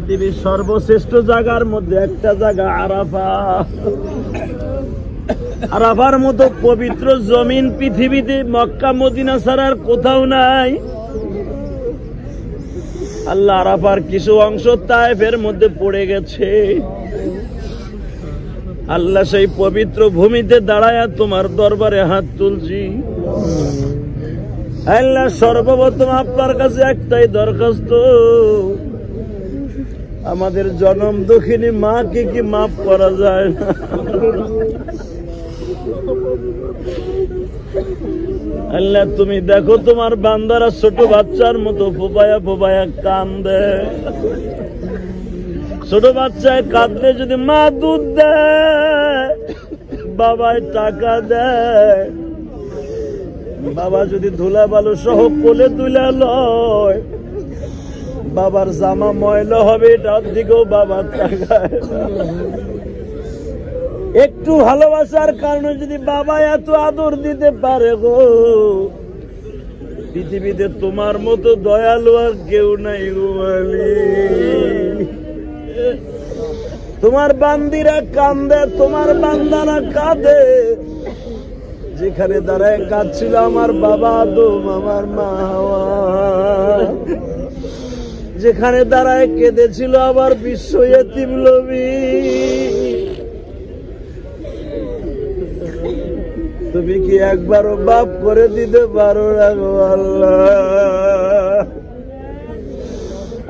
পৃথিবীর সর্বশ্রেষ্ঠ জায়গার মধ্যে একটা জায়গা আরাফা। আরাফার মতো পবিত্র জমিন পৃথিবীতে মক্কা মদিনা ছাড়া আর কোথাও নাই। আল্লাহ আরাফার কিছু অংশ তায়েফের মধ্যে পড়ে গেছে। আল্লাহ সেই পবিত্র ভূমিতে দাঁড়ায় তোমার দরবারে হাত তুলছি। আল্লাহ সর্বপ্রথম আপনার কাছে একটাই দরখাস্ত, আমাদের জনম দুঃখিনী মাকে কি মাফ করা যায় না? আল্লাহ তুমি দেখো তোমার বান্দারা ছোট বাচ্চার মতো ফোপায়া ফোপায়া কান্দে। ছোট বাচ্চায় কাঁদলে যদি মা দুধ দেয়, বাবায় টাকা দেয়, বাবা যদি ধুলা বালু সহ কোলে তুলে লয়, বাবার জামা ময়লা হবে এটার দিকেও বাবার টাকায়। একটু ভালোবাসার কারণে যদি বাবা এত আদর দিতে পারে গো, পৃথিবীতে তোমার মতো দয়ালু আর কেউ নাই গো মালিক। তোমার বান্দিরা কান্দে, তোমার বান্দারা কাঁদে। যেখানে দাঁড়ায় কাঁদছিল আমার বাবা আদম, আমার মা হাওয়া, যেখানে দাঁড়ায় কেঁদেছিল আবার বিশ্ব ইয়তীম নবী। তুমি কি একবারও মাফ করে দিতে পারো না গো আল্লাহ?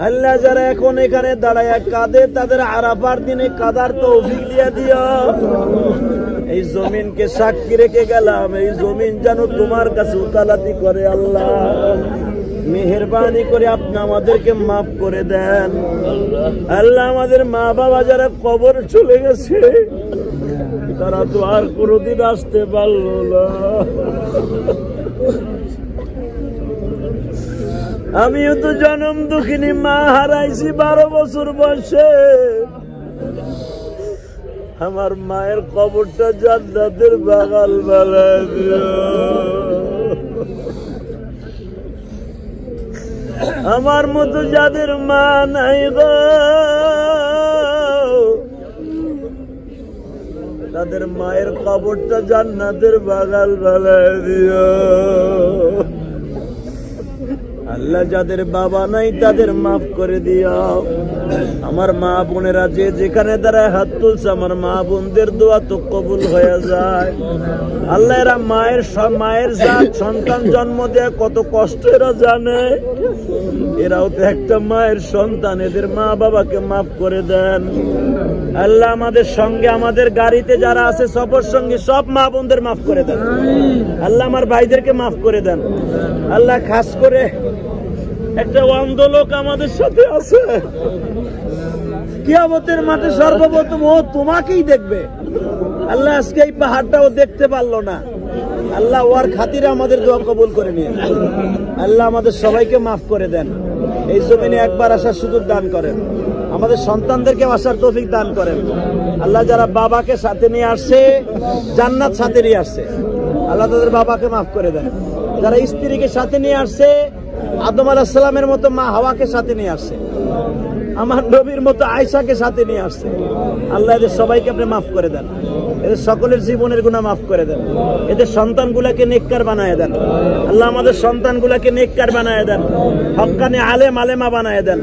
আল্লাহ যারা এখন এখানে দাঁড়ায় কাঁদে, তাদের আরাফার দিনে কাদার তৌফিক দিয়ে দিও। এই জমিনকে সাক্ষী রেখে গেলাম, এই জমিন যেন তোমার কাছে উকালাতি করে। আল্লাহ মেহেরবানি করে আপনি আমাদেরকে মাফ করে দেন। আল্লাহ আমাদের মা বাবা যারা কবর চলে গেছে, তারা তো আর কোনোদিন আসতে পারলো না। আমিও তো জনম দুঃখিনী মা হারাইছি 12 বছর বয়সে। আমার মায়ের কবরটা জান্নাতের বাগান বানায় দিও। আমার মতো যাদের মা নাই গো, তাদের মায়ের কবরটা জান্নাতের বাগান বানায় দিও। আল্লাহ যাদের বাবা নাই তাদের মাফ করে দিও। আমার মা বোনেরা যে যেখানে দাঁড়ায় হাত তুলছে, আমার মা বোনদের দোয়া তো কবুল হয়ে যায়। আল্লাহ এরা মায়ের জাত সন্তান জন্ম দেয় কত কষ্ট এরা জানে। এরাও তো একটা মায়ের সন্তান, এদের মা বাবাকে মাফ করে দেন। আল্লাহ আমাদের সঙ্গে আমাদের গাড়িতে যারা আছে সফর সঙ্গে সব মা বোনদের মাফ করে দেন। আল্লাহ আমার ভাইদেরকে মাফ করে দেন। আল্লাহ খাস করে একটা অন্ধ লোক আমাদের সাথে আছে, কিয়ামতের মাঠে সর্বপ্রথম ও তোমাকেই দেখবে। আল্লাহ আজকে এই পাহাড়টা ও দেখতে পারলো না, আল্লাহ ওর খাতিরে আমাদের দোয়া কবুল করে নিন। আল্লাহ আমাদের সবাইকে মাফ করে দেন। এই জমিনে একবার আসার সুযোগ দান করেন, আমাদের সন্তানদেরকে আসার তৌফিক দান করেন। আল্লাহ যারা বাবাকে সাথে নিয়ে আসছে, জান্নাত সাথে নিয়ে আসছে, আল্লাহ তাদের বাবাকে মাফ করে দেন। যারা স্ত্রীকে সাথে নিয়ে আসছে, আদম আলাইহিস সালামের মতো মা হাওয়াকে সাথে নিয়ে আসছে, আমার নবীর মতো আয়েশাকে সাথে নিয়ে আসছে, আল্লাহ এদের সবাইকে আপনি মাফ করে দেন। এদের সকলের জীবনের গুনাহ মাফ করে দেন। এদের সন্তানগুলাকে নেককার বানায় দেন। আল্লাহ আমাদের সন্তানগুলাকে নেককার বানায় দেন, হক্কানি আলেম আলেমা বানায় দেন,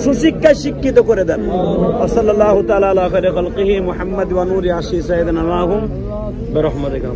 সুশিক্ষায় শিক্ষিত করে দেন। সাল্লাল্লাহু তাআলা আলা খায়রি খালকিহি মুহাম্মদ ওয়া নূরি আশি সাইয়্যিদানা ওয়া হুম বিরহমাতিকা।